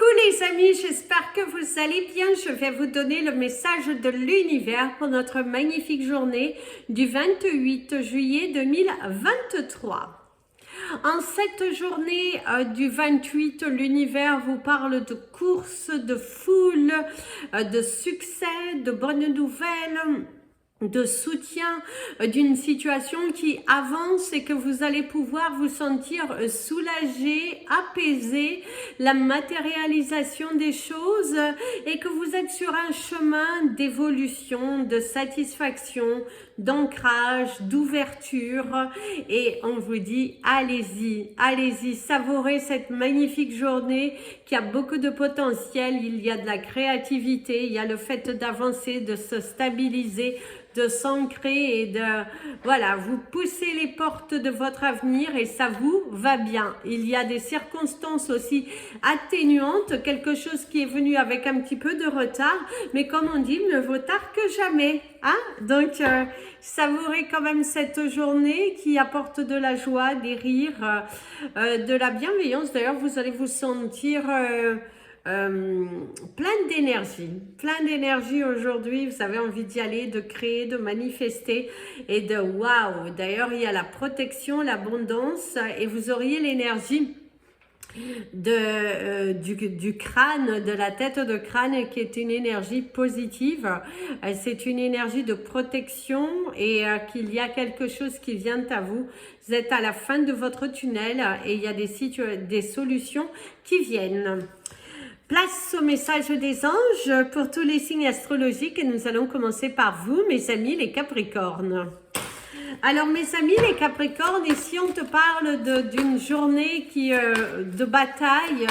Coucou les amis, j'espère que vous allez bien. Je vais vous donner le message de l'univers pour notre magnifique journée du 28 juillet 2023. En cette journée du 28, l'univers vous parle de course, de foule, de succès, de bonnes nouvelles, de soutien, d'une situation qui avance et que vous allez pouvoir vous sentir soulagé, apaisé, la matérialisation des choses et que vous êtes sur un chemin d'évolution, de satisfaction, d'ancrage, d'ouverture et on vous dit allez-y, allez-y, savourez cette magnifique journée qui a beaucoup de potentiel, il y a de la créativité, il y a le fait d'avancer, de se stabiliser, de s'ancrer et de, voilà, vous poussez les portes de votre avenir et ça vous va bien. Il y a des circonstances aussi atténuantes, quelque chose qui est venu avec un petit peu de retard, mais comme on dit, mieux vaut tard que jamais. Hein? Donc, savourez quand même cette journée qui apporte de la joie, des rires, de la bienveillance. D'ailleurs, vous allez vous sentir plein d'énergie aujourd'hui. Vous avez envie d'y aller, de créer, de manifester et de waouh. D'ailleurs, il y a la protection, l'abondance et vous auriez l'énergie du crâne, de la tête de crâne qui est une énergie positive. C'est une énergie de protection et qu'il y a quelque chose qui vient à vous. Vous êtes à la fin de votre tunnel et il y a des solutions qui viennent. Place au message des anges pour tous les signes astrologiques et nous allons commencer par vous, mes amis les Capricornes. Alors mes amis les Capricornes, ici on te parle d'une journée de bataille,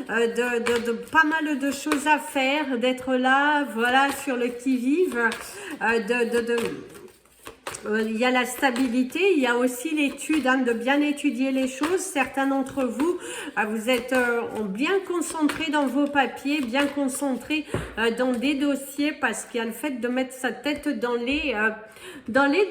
de pas mal de choses à faire, d'être là, voilà, sur le qui-vive, il y a la stabilité, il y a aussi l'étude, hein, de bien étudier les choses. Certains d'entre vous, vous êtes bien concentrés dans vos papiers, bien concentrés dans des dossiers parce qu'il y a le fait de mettre sa tête dans les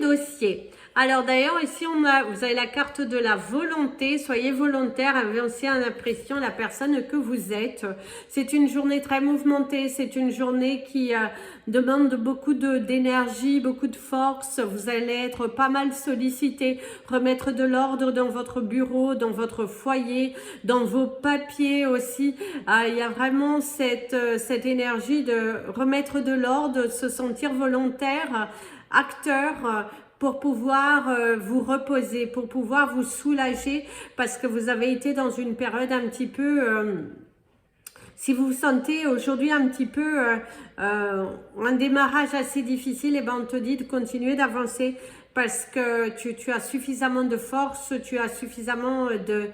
dossiers. Alors d'ailleurs ici vous avez la carte de la volonté, soyez volontaire, avancez en appréciant la personne que vous êtes. C'est une journée très mouvementée, c'est une journée qui demande beaucoup d'énergie, beaucoup de force, vous allez être pas mal sollicité, remettre de l'ordre dans votre bureau, dans votre foyer, dans vos papiers aussi. Il y a vraiment cette énergie de remettre de l'ordre, de se sentir volontaire, acteur, pour pouvoir vous reposer, pour pouvoir vous soulager parce que vous avez été dans une période un petit peu... si vous vous sentez aujourd'hui un petit peu un démarrage assez difficile, et ben on te dit de continuer d'avancer parce que tu as suffisamment de force, tu as suffisamment de...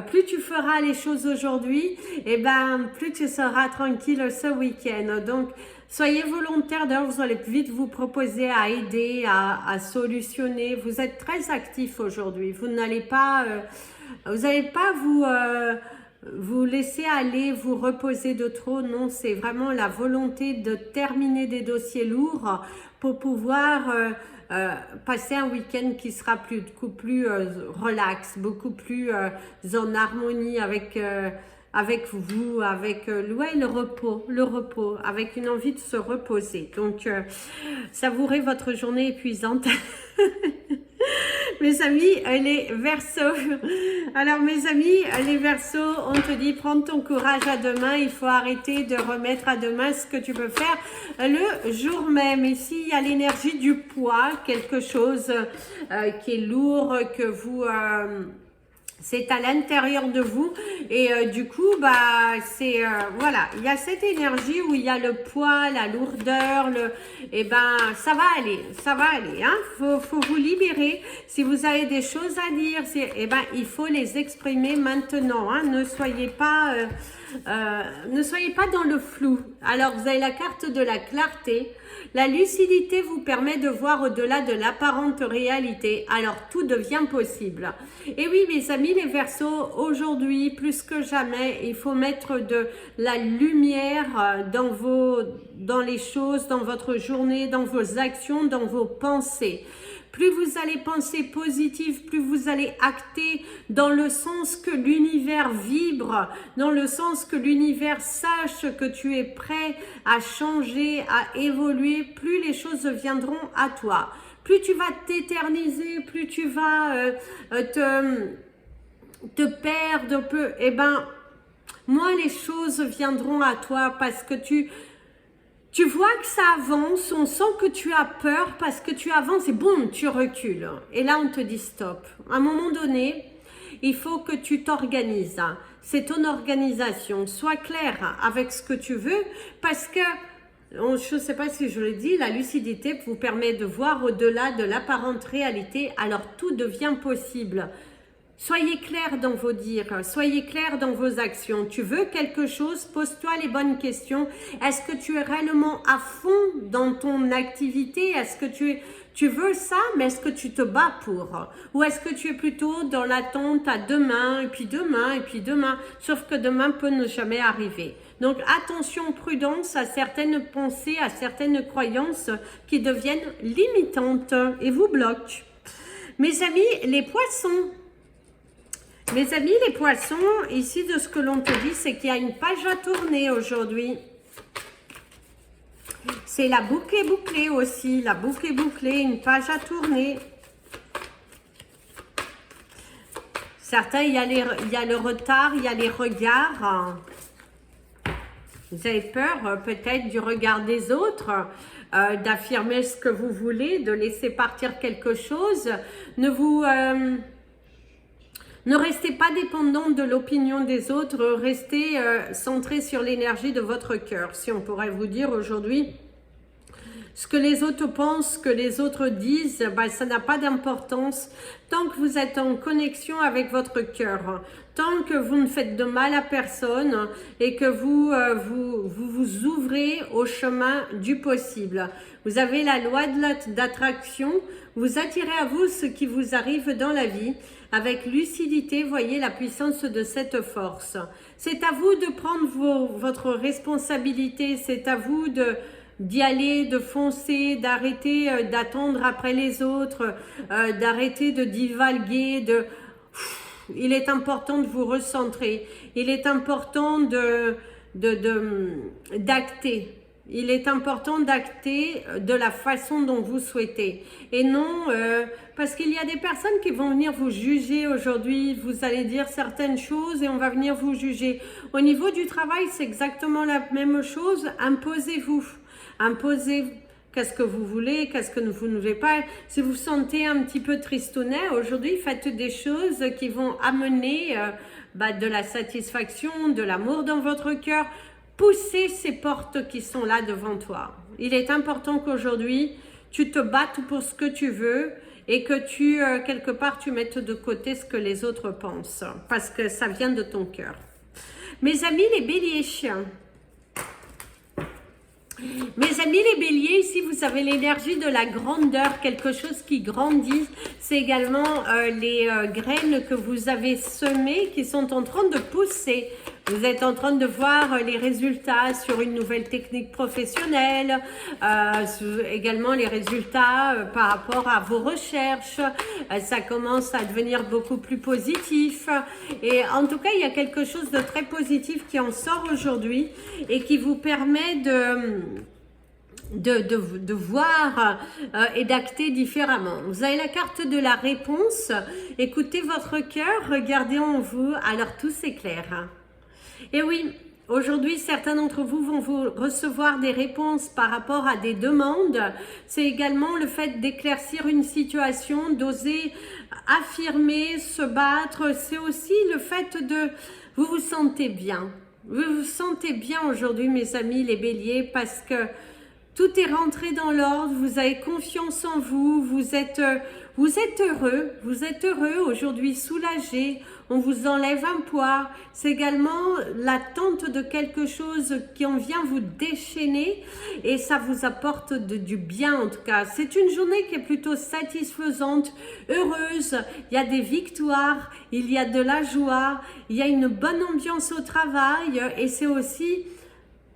plus tu feras les choses aujourd'hui, et ben plus tu seras tranquille ce week-end. Donc soyez volontaire, d'ailleurs vous allez vite vous proposer à aider, à solutionner. Vous êtes très actif aujourd'hui, vous n'allez pas, vous laisser aller, vous reposer de trop. Non, c'est vraiment la volonté de terminer des dossiers lourds pour pouvoir passer un week-end qui sera beaucoup plus relax, beaucoup plus en harmonie avec vous, avec le repos, avec une envie de se reposer. Donc, savourez votre journée épuisante. Mes amis, les Verseaux. Alors mes amis, les Verseaux, on te dit prends ton courage à demain, il faut arrêter de remettre à demain ce que tu peux faire le jour même. Ici, il y a l'énergie du poids, quelque chose qui est lourd, que vous... c'est à l'intérieur de vous et du coup c'est voilà, il y a cette énergie où il y a le poids, la lourdeur, et ben ça va aller, hein. Faut vous libérer. Si vous avez des choses à dire, et ben il faut les exprimer maintenant, hein. Ne soyez pas dans le flou. Alors vous avez la carte de la clarté. La lucidité vous permet de voir au-delà de l'apparente réalité, alors tout devient possible. Et oui mes amis les Verseaux, aujourd'hui plus que jamais, il faut mettre de la lumière dans les choses, dans votre journée, dans vos actions, dans vos pensées. plus vous allez penser positif, plus vous allez acter dans le sens que l'univers vibre, dans le sens que l'univers sache que tu es prêt à changer, à évoluer, plus les choses viendront à toi. Plus tu vas t'éterniser, plus tu vas te perdre un peu, eh ben, moins les choses viendront à toi parce que tu vois que ça avance, on sent que tu as peur parce que tu avances et boum, tu recules. Et là, on te dit stop. À un moment donné, il faut que tu t'organises. C'est ton organisation. Sois clair avec ce que tu veux parce que, je ne sais pas si je le dis, la lucidité vous permet de voir au-delà de l'apparente réalité, alors tout devient possible. Soyez clair dans vos dires, soyez clair dans vos actions. Tu veux quelque chose, pose-toi les bonnes questions. Est-ce que tu es réellement à fond dans ton activité? Est-ce que tu veux ça, mais est-ce que tu te bats pour? Ou est-ce que tu es plutôt dans l'attente à demain, et puis demain, et puis demain? Sauf que demain peut ne jamais arriver. Donc attention, prudence à certaines pensées, à certaines croyances qui deviennent limitantes et vous bloquent. Mes amis, les poissons. Mes amis, les poissons, ici de ce que l'on te dit, c'est qu'il y a une page à tourner aujourd'hui. C'est la boucle bouclée aussi, la boucle bouclée, une page à tourner. Certains, il y a le retard, il y a les regards. Vous avez peur peut-être du regard des autres, d'affirmer ce que vous voulez, de laisser partir quelque chose. Ne restez pas dépendant de l'opinion des autres, restez centré sur l'énergie de votre cœur. Si on pourrait vous dire aujourd'hui, ce que les autres pensent, ce que les autres disent, ben, ça n'a pas d'importance tant que vous êtes en connexion avec votre cœur. Tant que vous ne faites de mal à personne et que vous ouvrez au chemin du possible. Vous avez la loi d'attraction, vous attirez à vous ce qui vous arrive dans la vie. Avec lucidité, voyez la puissance de cette force. C'est à vous de prendre votre responsabilité, c'est à vous d'y aller, de foncer, d'arrêter d'attendre après les autres, d'arrêter de divaguer, il est important de vous recentrer, il est important d'acter. Il est important d'acter de la façon dont vous souhaitez. Et non, parce qu'il y a des personnes qui vont venir vous juger aujourd'hui. Vous allez dire certaines choses et on va venir vous juger. Au niveau du travail, c'est exactement la même chose. Imposez-vous. Imposez qu'est-ce que vous voulez, qu'est-ce que vous ne voulez pas. Si vous sentez un petit peu tristounet, aujourd'hui, faites des choses qui vont amener de la satisfaction, de l'amour dans votre cœur. Poussez ces portes qui sont là devant toi. Il est important qu'aujourd'hui, tu te battes pour ce que tu veux et que quelque part, tu mettes de côté ce que les autres pensent. Parce que ça vient de ton cœur. Mes amis, les béliers. Mes amis les béliers, ici vous avez l'énergie de la grandeur, quelque chose qui grandit. C'est également les graines que vous avez semées qui sont en train de pousser. Vous êtes en train de voir les résultats sur une nouvelle technique professionnelle, également les résultats par rapport à vos recherches. Ça commence à devenir beaucoup plus positif. Et en tout cas, il y a quelque chose de très positif qui en sort aujourd'hui et qui vous permet de voir et d'acter différemment. Vous avez la carte de la réponse. Écoutez votre cœur, regardez en vous, alors tout s'éclaire. Et oui, aujourd'hui, certains d'entre vous vont recevoir des réponses par rapport à des demandes. C'est également le fait d'éclaircir une situation, d'oser affirmer, se battre. C'est aussi le fait de vous vous sentez bien. Vous vous sentez bien aujourd'hui, mes amis, les béliers, parce que tout est rentré dans l'ordre, vous avez confiance en vous, vous êtes heureux aujourd'hui, soulagé, on vous enlève un poids. C'est également l'attente de quelque chose qui en vient vous déchaîner et ça vous apporte du bien en tout cas. C'est une journée qui est plutôt satisfaisante, heureuse, il y a des victoires, il y a de la joie, il y a une bonne ambiance au travail et c'est aussi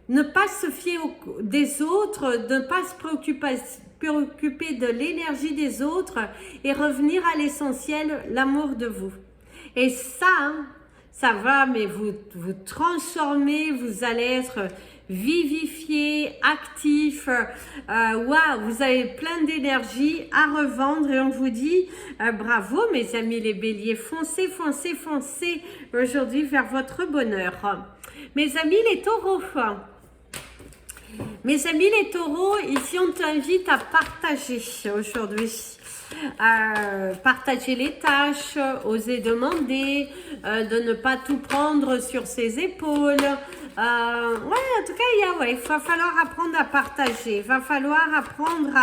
ne pas se fier des autres, ne pas se préoccuper de l'énergie des autres et revenir à l'essentiel, l'amour de vous. Et ça, hein, ça va, mais vous transformer, vous allez être vivifié, actif, waouh, vous avez plein d'énergie à revendre et on vous dit bravo mes amis les béliers, foncez, foncez, foncez aujourd'hui vers votre bonheur. Mes amis les taureaux, ici on t'invite à partager aujourd'hui. Partager les tâches, oser demander, de ne pas tout prendre sur ses épaules. Ouais, en tout cas, il va falloir apprendre à partager, il va falloir apprendre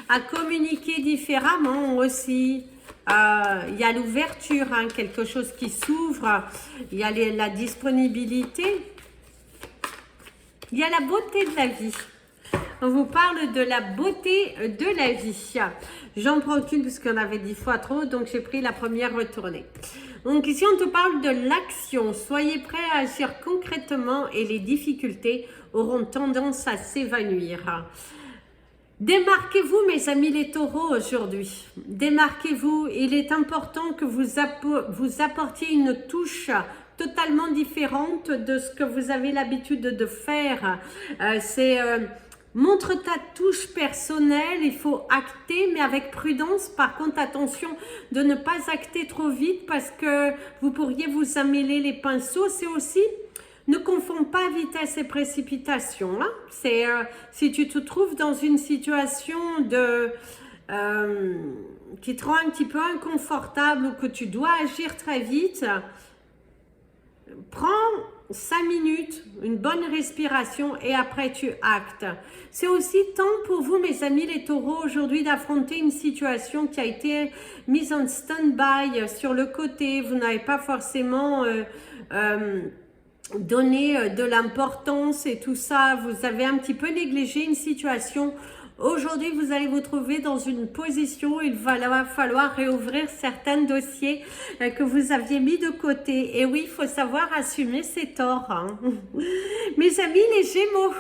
à communiquer différemment aussi. Il y a l'ouverture, hein, quelque chose qui s'ouvre, il y a la disponibilité, il y a la beauté de la vie. On vous parle de la beauté de la vie. J'en prends qu'une parce qu'on avait 10 fois trop, donc j'ai pris la première retournée. Donc ici, on te parle de l'action. Soyez prêts à agir concrètement et les difficultés auront tendance à s'évanouir. Démarquez-vous, mes amis les taureaux, aujourd'hui. Démarquez-vous. Il est important que vous apportiez une touche totalement différente de ce que vous avez l'habitude de faire. Montre ta touche personnelle, il faut acter, mais avec prudence. Par contre, attention de ne pas acter trop vite parce que vous pourriez vous emmêler les pinceaux. C'est aussi, ne confonds pas vitesse et précipitation. Hein. Si tu te trouves dans une situation qui te rend un petit peu inconfortable ou que tu dois agir très vite, prends 5 minutes, une bonne respiration et après tu actes. C'est aussi temps pour vous, mes amis les taureaux, aujourd'hui d'affronter une situation qui a été mise en stand-by sur le côté. Vous n'avez pas forcément donné de l'importance et tout ça. Vous avez un petit peu négligé une situation. Aujourd'hui, vous allez vous trouver dans une position où il va falloir réouvrir certains dossiers que vous aviez mis de côté. Et oui, il faut savoir assumer ses torts. Hein. Mes amis, les Gémeaux.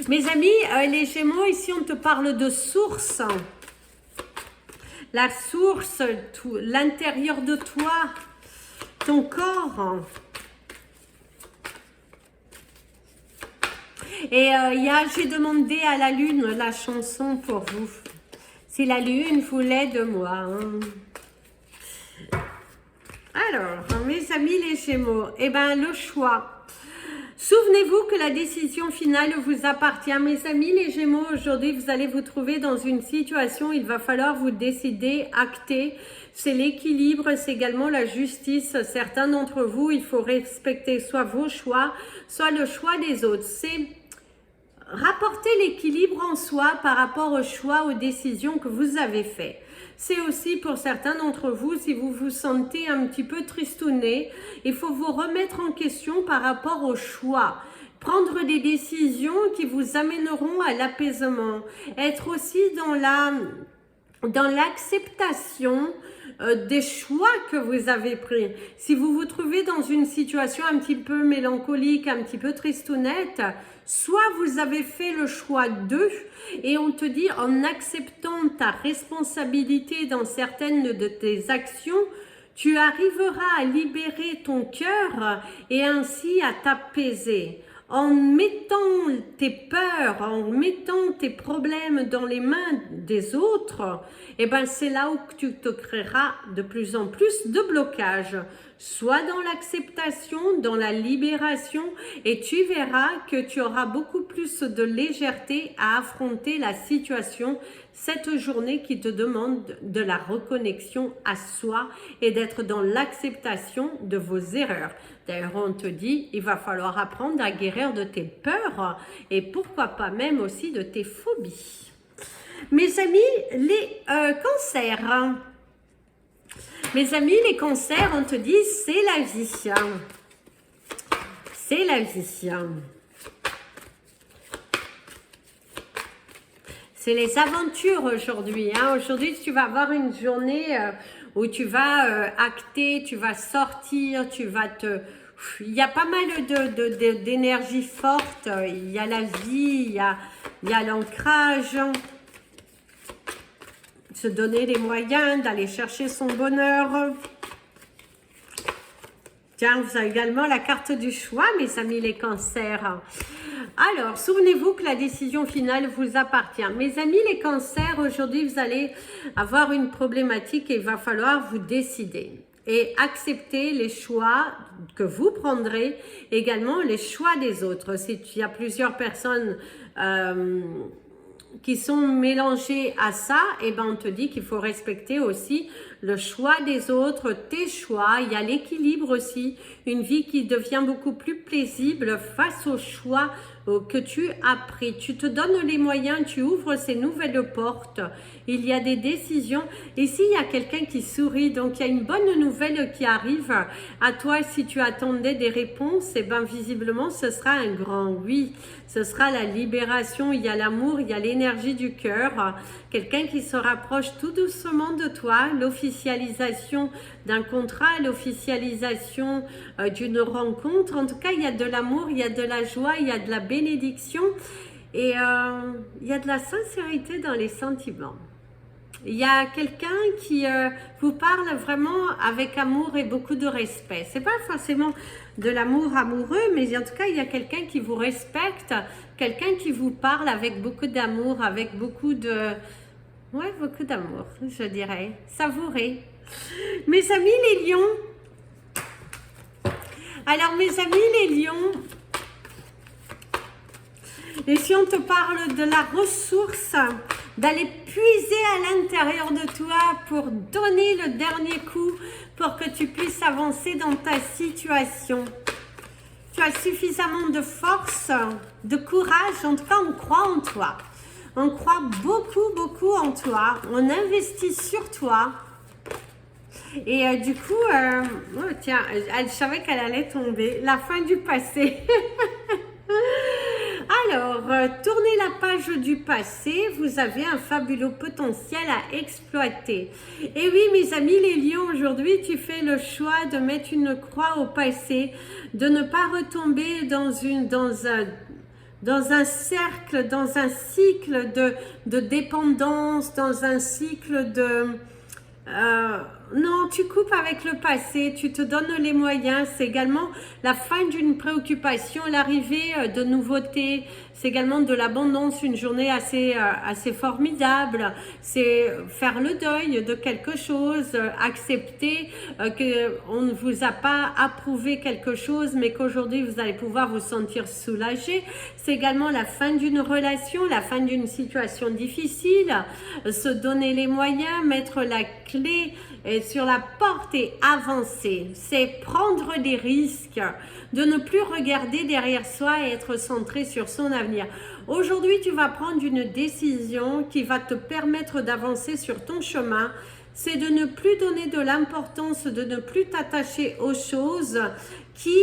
Mes amis, les Gémeaux, ici, on te parle de source. La source, l'intérieur de toi, ton corps. Et j'ai demandé à la lune la chanson pour vous. Si la lune voulait de moi. Hein. Alors, mes amis les Gémeaux, le choix. Souvenez-vous que la décision finale vous appartient. Mes amis les Gémeaux, aujourd'hui, vous allez vous trouver dans une situation où il va falloir vous décider, acter. C'est l'équilibre, c'est également la justice. Certains d'entre vous, il faut respecter soit vos choix, soit le choix des autres. C'est rapporter l'équilibre en soi par rapport aux choix, aux décisions que vous avez faites. C'est aussi pour certains d'entre vous, si vous vous sentez un petit peu tristouné, il faut vous remettre en question par rapport aux choix. Prendre des décisions qui vous amèneront à l'apaisement. Être aussi dans l'acceptation des choix que vous avez pris. Si vous vous trouvez dans une situation un petit peu mélancolique, un petit peu tristounette, soit vous avez fait le choix d'eux et on te dit en acceptant ta responsabilité dans certaines de tes actions, tu arriveras à libérer ton cœur et ainsi à t'apaiser. En mettant tes peurs, en mettant tes problèmes dans les mains des autres, c'est là où tu te créeras de plus en plus de blocages. Soit dans l'acceptation, dans la libération, et tu verras que tu auras beaucoup plus de légèreté à affronter la situation cette journée qui te demande de la reconnexion à soi et d'être dans l'acceptation de vos erreurs. D'ailleurs, on te dit, il va falloir apprendre à guérir de tes peurs et pourquoi pas même aussi de tes phobies. Mes amis, les cancers. Mes amis, les cancers, on te dit, c'est la vie. C'est la vie. C'est les aventures aujourd'hui. Hein. Aujourd'hui, tu vas avoir une journée où tu vas acter, tu vas sortir, tu vas te il y a pas mal d'énergie forte. Il y a la vie, il y a l'ancrage. Se donner les moyens d'aller chercher son bonheur. Tiens, vous avez également la carte du choix, mes amis les cancers. Alors, souvenez-vous que la décision finale vous appartient. Mes amis les cancers, aujourd'hui, vous allez avoir une problématique et il va falloir vous décider. Et accepter les choix que vous prendrez, également les choix des autres. S'il y a plusieurs personnes qui sont mélangées à ça, et ben on te dit qu'il faut respecter aussi le choix des autres, tes choix. Il y a l'équilibre aussi, une vie qui devient beaucoup plus paisible face aux choix que tu as pris. Tu te donnes les moyens, tu ouvres ces nouvelles portes. Il y a des décisions. Ici, il y a quelqu'un qui sourit, donc il y a une bonne nouvelle qui arrive à toi. Si tu attendais des réponses, et ben visiblement, ce sera un grand oui. Ce sera la libération, il y a l'amour, il y a l'énergie du cœur. Quelqu'un qui se rapproche tout doucement de toi, l'officialisation d'un contrat, l'officialisation d'une rencontre. En tout cas, il y a de l'amour, il y a de la joie, il y a de la bénédiction et il y a de la sincérité dans les sentiments. Il y a quelqu'un qui vous parle vraiment avec amour et beaucoup de respect. C'est pas forcément de l'amour amoureux, mais en tout cas, il y a quelqu'un qui vous respecte, quelqu'un qui vous parle avec beaucoup d'amour, avec beaucoup de... Ouais, beaucoup d'amour, je dirais. Savourez. Mes amis les lions. Alors, mes amis les lions, et si on te parle de la ressource, d'aller puiser à l'intérieur de toi pour donner le dernier coup, pour que tu puisses avancer dans ta situation. Tu as suffisamment de force, de courage, en tout cas on croit en toi. On croit beaucoup, beaucoup en toi, on investit sur toi. Et du coup, oh, tiens, je savais qu'elle allait tomber, la fin du passé. Alors, tournez la page du passé, vous avez un fabuleux potentiel à exploiter. Et oui, mes amis les lions, aujourd'hui, tu fais le choix de mettre une croix au passé, de ne pas retomber dans un cercle, dans un cycle de dépendance, dans un cycle de... non, tu coupes avec le passé, tu te donnes les moyens. C'est également la fin d'une préoccupation, l'arrivée de nouveautés. C'est également de l'abondance, une journée assez formidable. C'est faire le deuil de quelque chose, accepter qu'on ne vous a pas approuvé quelque chose, mais qu'aujourd'hui vous allez pouvoir vous sentir soulagé. C'est également la fin d'une relation, la fin d'une situation difficile, se donner les moyens, mettre la clé sur la porte et avancer. C'est prendre des risques, de ne plus regarder derrière soi et être centré sur son avenir. Aujourd'hui, tu vas prendre une décision qui va te permettre d'avancer sur ton chemin. C'est de ne plus donner de l'importance, de ne plus t'attacher aux choses qui,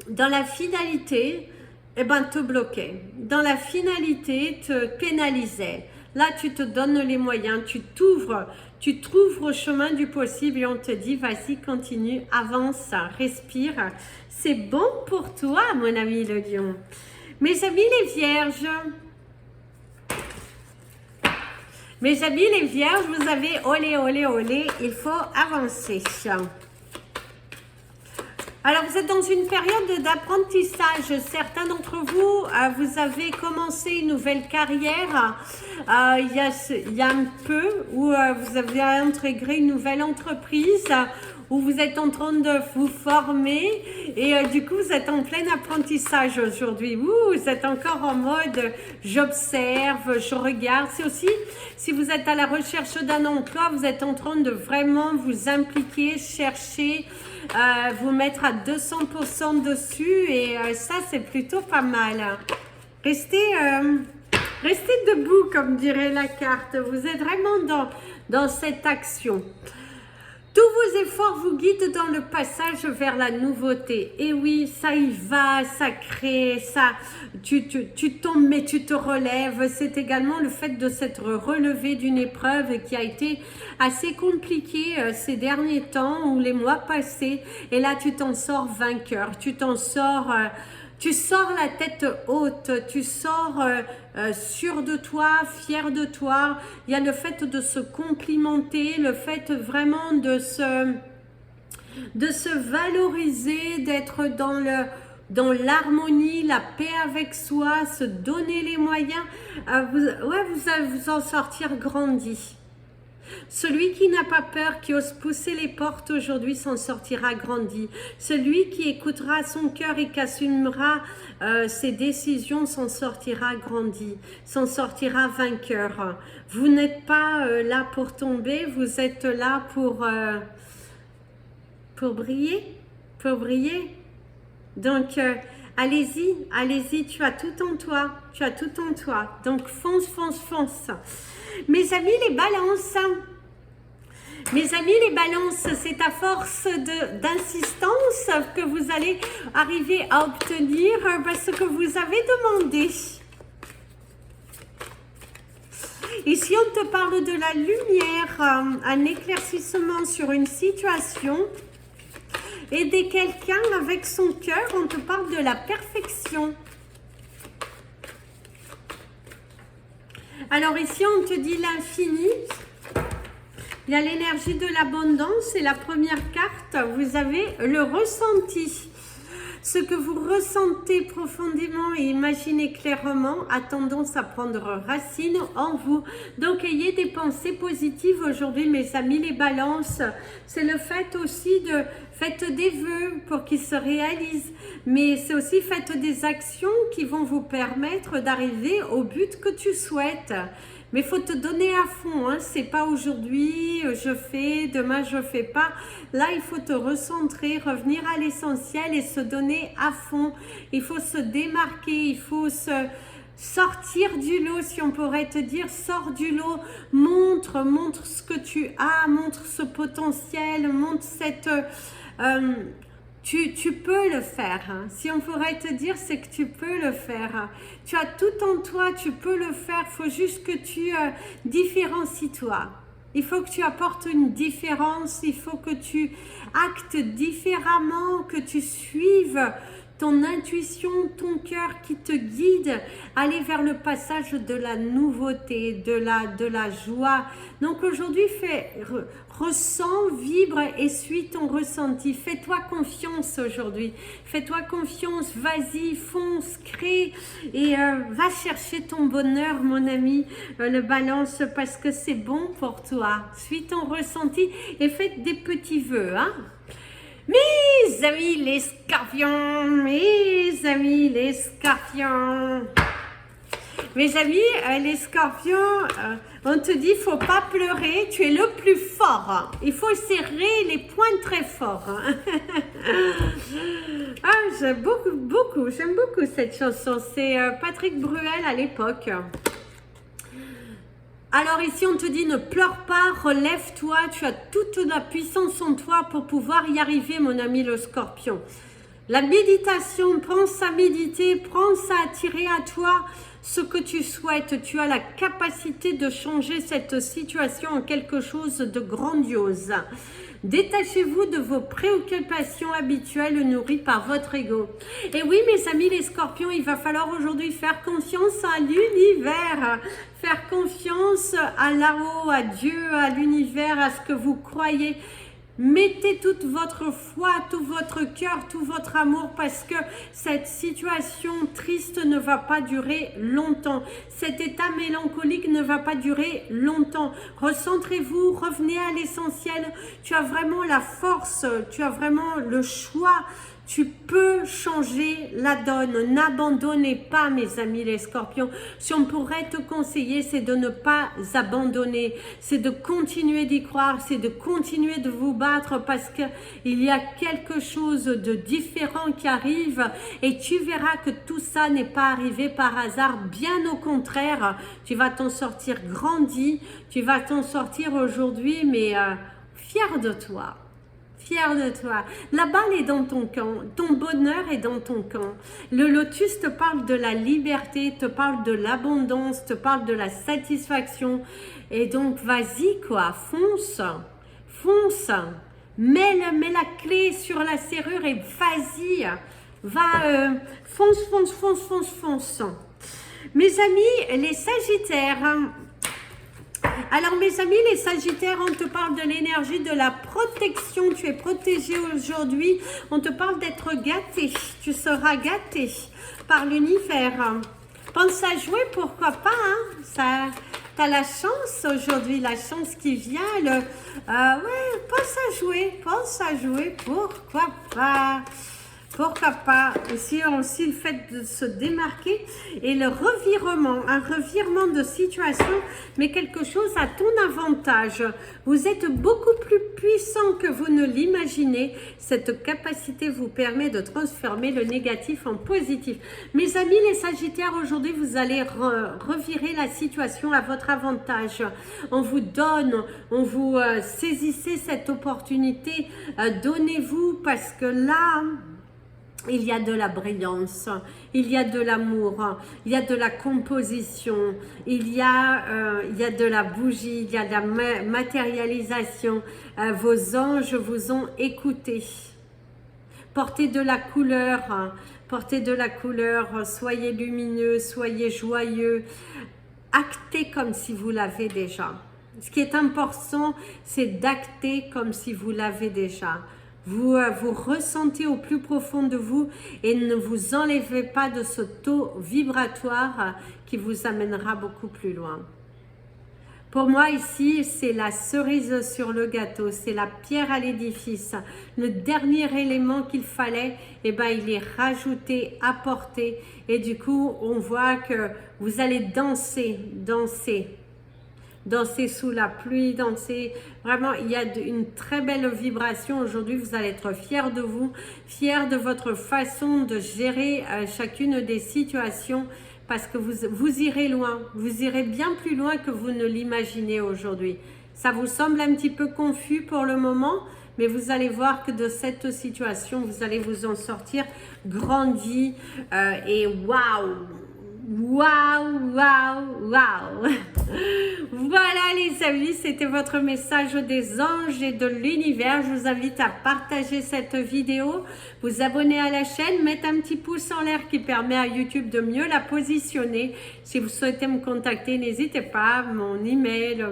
dans la finalité, te bloquaient. Dans la finalité, te pénalisaient. Là, tu te donnes les moyens, tu trouves au chemin du possible et on te dit, vas-y, continue, avance, respire. C'est bon pour toi, mon ami le lion. Mes amis les vierges, vous avez olé, olé, olé, il faut avancer. Alors, vous êtes dans une période d'apprentissage. Certains d'entre vous, vous avez commencé une nouvelle carrière. Il y a un peu où vous avez intégré une nouvelle entreprise où vous êtes en train de vous former et du coup, vous êtes en plein apprentissage aujourd'hui. Vous êtes encore en mode j'observe, je regarde. C'est aussi, si vous êtes à la recherche d'un emploi, vous êtes en train de vraiment vous impliquer, chercher, vous mettre à 200% dessus et ça c'est plutôt pas mal. Restez debout comme dirait la carte, vous êtes vraiment dans cette action. Tout vos efforts vous guident dans le passage vers la nouveauté. Et oui, ça y va, ça crée, ça, tu tombes mais tu te relèves. C'est également le fait de s'être relevé d'une épreuve qui a été assez compliquée ces derniers temps ou les mois passés. Et là, tu t'en sors vainqueur, tu t'en sors... tu sors la tête haute, tu sors sûr de toi, fier de toi. Il y a le fait de se complimenter, le fait vraiment de se valoriser, d'être dans l'harmonie, la paix avec soi, se donner les moyens. Vous allez vous en sortir grandi. Celui qui n'a pas peur, qui ose pousser les portes aujourd'hui s'en sortira grandi. Celui qui écoutera son cœur et qui assumera ses décisions s'en sortira grandi, s'en sortira vainqueur. Vous n'êtes pas là pour tomber, vous êtes là pour briller, pour briller. Donc, allez-y, allez-y, tu as tout en toi, tu as tout en toi. Donc, fonce, fonce, fonce. Mes amis les balances, c'est à force d'insistance que vous allez arriver à obtenir ce que vous avez demandé. Et si on te parle de la lumière, un éclaircissement sur une situation, aider quelqu'un avec son cœur, on te parle de la perfection. Alors ici, on te dit l'infini. Il y a l'énergie de l'abondance et la première carte, vous avez le ressenti. Ce que vous ressentez profondément et imaginez clairement a tendance à prendre racine en vous. Donc, ayez des pensées positives aujourd'hui, mes amis les balances. C'est le fait aussi de faites des vœux pour qu'ils se réalisent. Mais c'est aussi faites des actions qui vont vous permettre d'arriver au but que tu souhaites. Mais il faut te donner à fond, hein. C'est pas aujourd'hui je fais, demain je fais pas. Là, il faut te recentrer, revenir à l'essentiel et se donner à fond. Il faut se démarquer, il faut se sortir du lot, si on pourrait te dire, sors du lot, montre ce que tu as, montre ce potentiel, montre cette... Tu peux le faire. Hein. Si on pourrait te dire, c'est que tu peux le faire. Tu as tout en toi, tu peux le faire. Il faut juste que tu différencies toi. Il faut que tu apportes une différence. Il faut que tu actes différemment, que tu suives ton intuition, ton cœur qui te guide, aller vers le passage de la nouveauté, de la joie. Donc aujourd'hui, ressens, vibre et suis ton ressenti. Fais-toi confiance aujourd'hui. Fais-toi confiance, vas-y, fonce, crée et va chercher ton bonheur, mon ami, le balance, parce que c'est bon pour toi. Suis ton ressenti et faites des petits vœux, hein. Mes amis les scorpions, mes amis les scorpions, mes amis les scorpions, on te dit faut pas pleurer, tu es le plus fort, il faut serrer les poings très fort. J'aime beaucoup cette chanson, c'est Patrick Bruel à l'époque. Alors ici, on te dit ne pleure pas, relève-toi, tu as toute la puissance en toi pour pouvoir y arriver, mon ami le scorpion. La méditation, pense à méditer, pense à attirer à toi ce que tu souhaites. Tu as la capacité de changer cette situation en quelque chose de grandiose. Détachez-vous de vos préoccupations habituelles nourries par votre ego. Et oui, mes amis les scorpions, il va falloir aujourd'hui faire confiance à l'univers, faire confiance à là-haut, à Dieu, à l'univers, à ce que vous croyez. Mettez toute votre foi, tout votre cœur, tout votre amour parce que cette situation triste ne va pas durer longtemps. Cet état mélancolique ne va pas durer longtemps. Recentrez-vous, revenez à l'essentiel. Tu as vraiment la force, tu as vraiment le choix. Tu peux changer la donne. N'abandonnez pas, mes amis les scorpions. Si on pourrait te conseiller, c'est de ne pas abandonner. C'est de continuer d'y croire. C'est de continuer de vous battre parce qu'il y a quelque chose de différent qui arrive. Et tu verras que tout ça n'est pas arrivé par hasard. Bien au contraire, tu vas t'en sortir grandi. Tu vas t'en sortir aujourd'hui, mais... fier de toi. Fier de toi. La balle est dans ton camp, ton bonheur est dans ton camp. Le lotus te parle de la liberté, te parle de l'abondance, te parle de la satisfaction. Et donc, vas-y quoi, fonce, fonce. Mets la clé sur la serrure et vas-y. Fonce, fonce, fonce, fonce, fonce. Mes amis, les Sagittaires. Alors mes amis, les Sagittaires, on te parle de l'énergie de la protection. Tu es protégé aujourd'hui. On te parle d'être gâté. Tu seras gâté par l'univers. Pense à jouer, pourquoi pas. Hein? Tu as la chance aujourd'hui, la chance qui vient. Ouais, pense à jouer, pourquoi pas. Pourquoi pas aussi le fait de se démarquer et le revirement, un revirement de situation, mais quelque chose à ton avantage. Vous êtes beaucoup plus puissant que vous ne l'imaginez. Cette capacité vous permet de transformer le négatif en positif. Mes amis les Sagittaires, aujourd'hui vous allez revirer la situation à votre avantage. On vous donne, on vous saisissez cette opportunité, donnez-vous parce que là... il y a de la brillance, il y a de l'amour, il y a de la composition, il y a de la bougie, il y a de la matérialisation. Vos anges vous ont écouté. Portez de la couleur, soyez lumineux, soyez joyeux. Actez comme si vous l'avez déjà. Ce qui est important, c'est d'acter comme si vous l'avez déjà. Vous ressentez au plus profond de vous et ne vous enlevez pas de ce taux vibratoire qui vous amènera beaucoup plus loin. Pour moi ici, c'est la cerise sur le gâteau, c'est la pierre à l'édifice. Le dernier élément qu'il fallait, eh ben, il est rajouté, apporté. Et du coup, on voit que vous allez danser sous la pluie, danser. Vraiment, il y a une très belle vibration aujourd'hui. Vous allez être fiers de vous, fiers de votre façon de gérer chacune des situations parce que vous irez loin. Vous irez bien plus loin que vous ne l'imaginez aujourd'hui. Ça vous semble un petit peu confus pour le moment, mais vous allez voir que de cette situation, vous allez vous en sortir grandi et waouh! Waouh, waouh, waouh. Voilà les amis, c'était votre message des anges et de l'univers. Je vous invite à partager cette vidéo, vous abonner à la chaîne, mettre un petit pouce en l'air qui permet à YouTube de mieux la positionner. Si vous souhaitez me contacter, n'hésitez pas, mon email,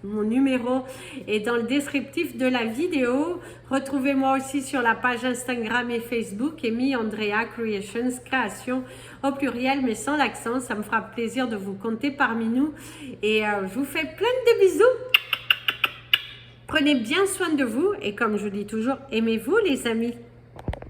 mon numéro est dans le descriptif de la vidéo. Retrouvez-moi aussi sur la page Instagram et Facebook, Amy Andrea Creations, création au pluriel mais sans l'accent. Ça me fera plaisir de vous compter parmi nous et je vous fais plein de bisous. Prenez bien soin de vous et comme je dis toujours, aimez-vous les amis.